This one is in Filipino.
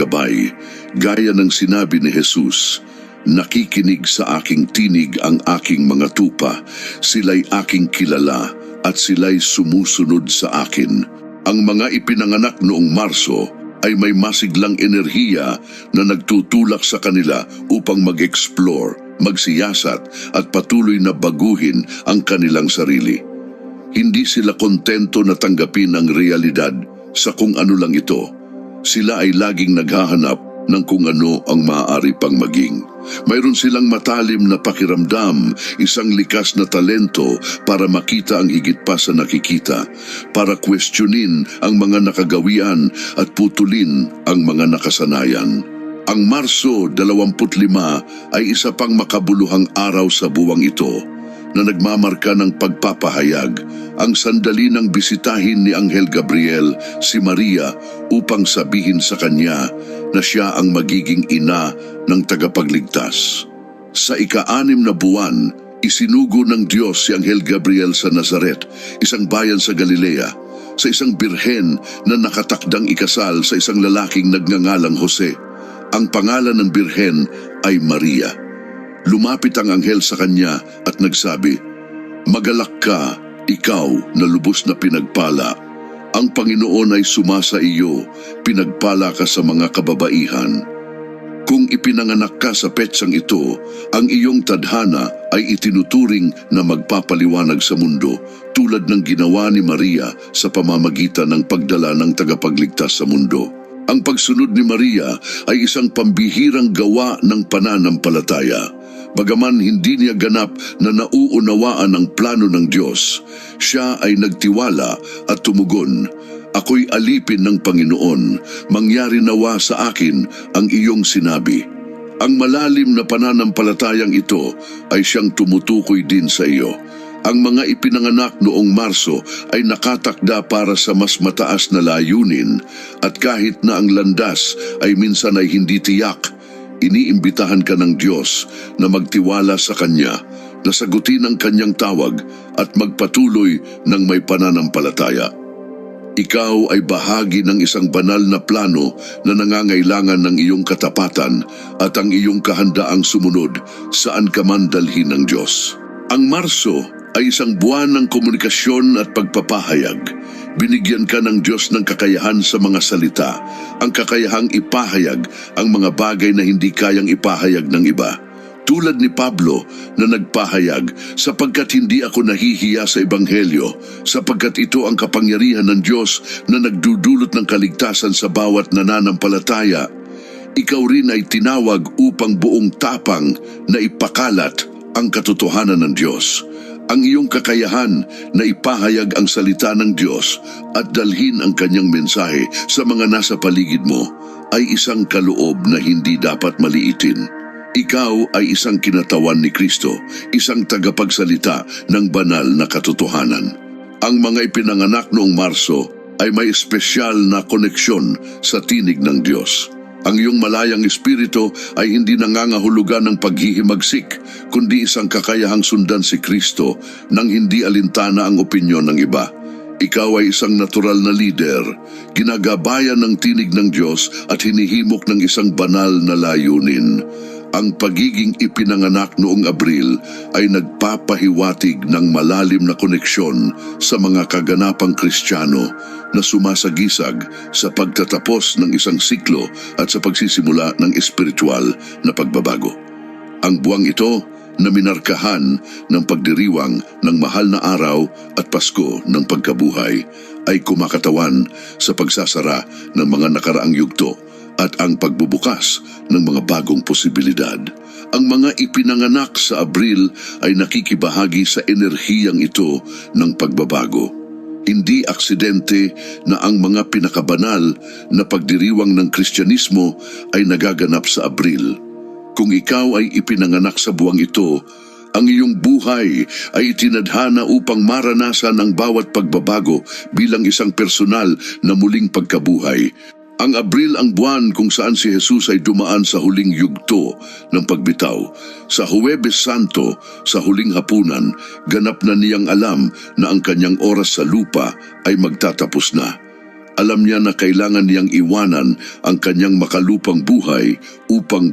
gabay, gaya ng sinabi ni Jesus, nakikinig sa aking tinig ang aking mga tupa, sila'y aking kilala at sila'y sumusunod sa akin. Ang mga ipinanganak noong Marso ay may masiglang enerhiya na nagtutulak sa kanila upang mag-explore, magsiyasat at patuloy na baguhin ang kanilang sarili. Hindi sila kontento na tanggapin ang realidad sa kung ano lang ito. Sila ay laging naghahanap ng kung ano ang maaari pang maging. Mayroon silang matalim na pakiramdam, isang likas na talento para makita ang higit pa sa nakikita, para questionin ang mga nakagawian at putulin ang mga nakasanayan. Ang Marso 25 ay isa pang makabuluhang araw sa buwang ito na nagmamarka ng pagpapahayag, ang sandali ng bisitahin ni Anghel Gabriel si Maria upang sabihin sa kanya na siya ang magiging ina ng tagapagligtas. Sa ika-6 na buwan, isinugo ng Diyos si Anghel Gabriel sa Nazaret, isang bayan sa Galilea, sa isang birhen na nakatakdang ikasal sa isang lalaking nagngangalang Jose. Ang pangalan ng birhen ay Maria. Lumapit ang anghel sa kanya at nagsabi, "Magalak ka, ikaw na lubos na pinagpala. Ang Panginoon ay sumasa iyo, pinagpala ka sa mga kababaihan. Kung ipinanganak ka sa petsang ito, ang iyong tadhana ay itinuturing na magpapaliwanag sa mundo, tulad ng ginawa ni Maria sa pamamagitan ng pagdala ng tagapagligtas sa mundo." Ang pagsunod ni Maria ay isang pambihirang gawa ng pananampalataya. Bagaman hindi niya ganap na nauunawaan ang plano ng Diyos, siya ay nagtiwala at tumugon, "Ako'y alipin ng Panginoon, mangyari nawa sa akin ang iyong sinabi." Ang malalim na pananampalatayang ito ay siyang tumutukoy din sa iyo. Ang mga ipinanganak noong Marso ay nakatakda para sa mas mataas na layunin, at kahit na ang landas ay minsan ay hindi tiyak, iniimbitahan ka ng Diyos na magtiwala sa Kanya, na sagutin ang Kanyang tawag at magpatuloy ng may pananampalataya. Ikaw ay bahagi ng isang banal na plano na nangangailangan ng iyong katapatan at ang iyong kahandaang sumunod saan ka man dalhin ng Diyos. Ang Marso ay isang buwan ng komunikasyon at pagpapahayag. Binigyan ka ng Diyos ng kakayahan sa mga salita, ang kakayahang ipahayag ang mga bagay na hindi kayang ipahayag ng iba. Tulad ni Pablo na nagpahayag, "Sapagkat hindi ako nahihiya sa Ebanghelyo, sapagkat ito ang kapangyarihan ng Diyos na nagdudulot ng kaligtasan sa bawat nananampalataya." Ikaw rin ay tinawag upang buong tapang na ipakalat ang katotohanan ng Diyos. Ang iyong kakayahan na ipahayag ang salita ng Diyos at dalhin ang kanyang mensahe sa mga nasa paligid mo ay isang kaloob na hindi dapat maliitin. Ikaw ay isang kinatawan ni Kristo, isang tagapagsalita ng banal na katotohanan. Ang mga ipinanganak noong Marso ay may espesyal na koneksyon sa tinig ng Diyos. Ang iyong malayang espiritu ay hindi nangangahulugan ng paghihimagsik, kundi isang kakayahang sundan si Kristo nang hindi alintana ang opinyon ng iba. Ikaw ay isang natural na leader, ginagabayan ng tinig ng Diyos at hinihimok ng isang banal na layunin. Ang pagiging ipinanganak noong Abril ay nagpapahiwatig ng malalim na koneksyon sa mga kaganapang Kristiyano na sumasagisag sa pagtatapos ng isang siklo at sa pagsisimula ng espiritual na pagbabago. Ang buwang ito na minarkahan ng pagdiriwang ng mahal na araw at Pasko ng pagkabuhay ay kumakatawan sa pagsasara ng mga nakaraang yugto at ang pagbubukas ng mga bagong posibilidad. Ang mga ipinanganak sa Abril ay nakikibahagi sa enerhiyang ito ng pagbabago. Hindi aksidente na ang mga pinakabanal na pagdiriwang ng Kristyanismo ay nagaganap sa Abril. Kung ikaw ay ipinanganak sa buwang ito, ang iyong buhay ay itinadhana upang maranasan ang bawat pagbabago bilang isang personal na muling pagkabuhay. Ang Abril ang buwan kung saan si Jesus ay dumaan sa huling yugto ng pagbitaw. Sa Huwebes Santo, sa huling hapunan, ganap na niyang alam na ang kanyang oras sa lupa ay magtatapos na. Alam niya na kailangan niyang iwanan ang kanyang makalupang buhay upang